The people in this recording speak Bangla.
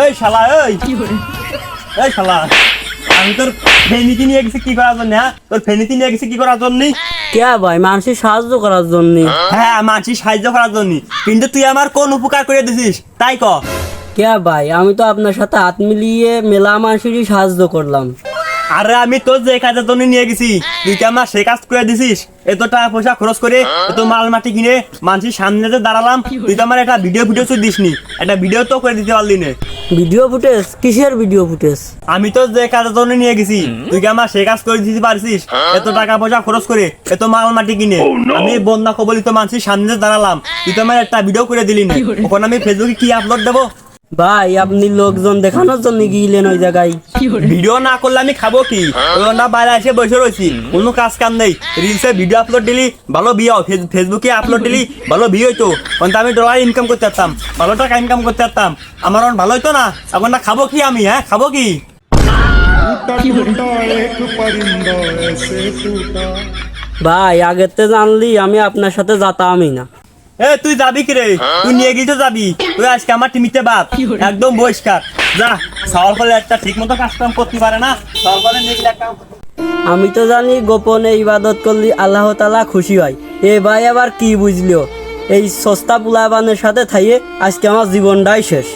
এই শালা এই শালা আমি তোর ফেনিতে নিয়ে গেছি কি করার জন্য? হ্যাঁ, তোর ফেনিতে নিয়ে গেছি কি করার জন্য? কে ভাই মানুষের সাহায্য করার জন্য? হ্যাঁ, মানুষের সাহায্য করার জন্য। কিন্তু তুই আমার কোন উপকার করে দিছিস তাই ক। কে ভাই আমি তো আপনার সাথে হাত মিলিয়ে মেলা মানুষেরই সাহায্য করলাম। আরে আমি তোর যে কাজের জন্য নিয়ে গেছি তুই কি আমার সে কাজ করে দিছিস? এত টাকা পয়সা খরচ করে এত মাল মাটি কিনে মানুষের সামনে যে দাঁড়ালাম, তুই তো আমার একটা ভিডিও তো দিসনি, একটা ভিডিও তো করে দিতে পারলি না। Video footage? কিসের ভিডিও ফুটেজ? আমি তো যে কাজের জন্য নিয়ে গেছি তুই কি আমার সে কাজ করে দিতে পারছিস? এত টাকা পয়সা খরচ করে এত মাল মাটি কিনে আমি বন্যা কবলিত মানুষের সামনে যে দাঁড়ালাম, তুই তো আমার একটা ভিডিও করে দিলি না। ওখানে আমি ফেসবুকে কি আপলোড দেবো? ভাই আপনি লোকজন দেখানোর জন্য গিয়েলেন ওই জায়গায়। ভিডিও না করলে আমি খাবো কি? না বাইরে এসে বসে রয়েছি, কোনো কাজ কাম নেই। রিলসে ভিডিও আপলোড দিলি ভালো ভিউ, ফেসবুকে আপলোড দিলি ভালো ভিউ হইতো। কিন্তু আমি ডলার ইনকাম করতে পারতাম, ভালো টাকা ইনকাম করতে পারতাম, আমার অন ভালো হইতো না? এখন না খাবো কি আমি? হ্যাঁ, খাবো কি? ভাই আগের তে জানলি আমি আপনার সাথে যেতামই না। এ তুই যাবি কি রে? তুই নিয়ে গিয়ে তো যাবি। তুই আজকে আমার টিমিতে বাদ, একদম বহিষ্কার। যা, সাওয়াল করে একটা ঠিক মতো কাজ কাম করতে পারে না, সাওয়াল করে নিয়ে গেলে একটা আমি তো জানি গোপনে ইবাদত করলে আল্লাহ তাআলা খুশি হয়। এ ভাই আবার কি বুঝলো? এই সস্তা পোলাপানের সাথে থাইয়ে আজকে আমার জীবনটাই শেষ।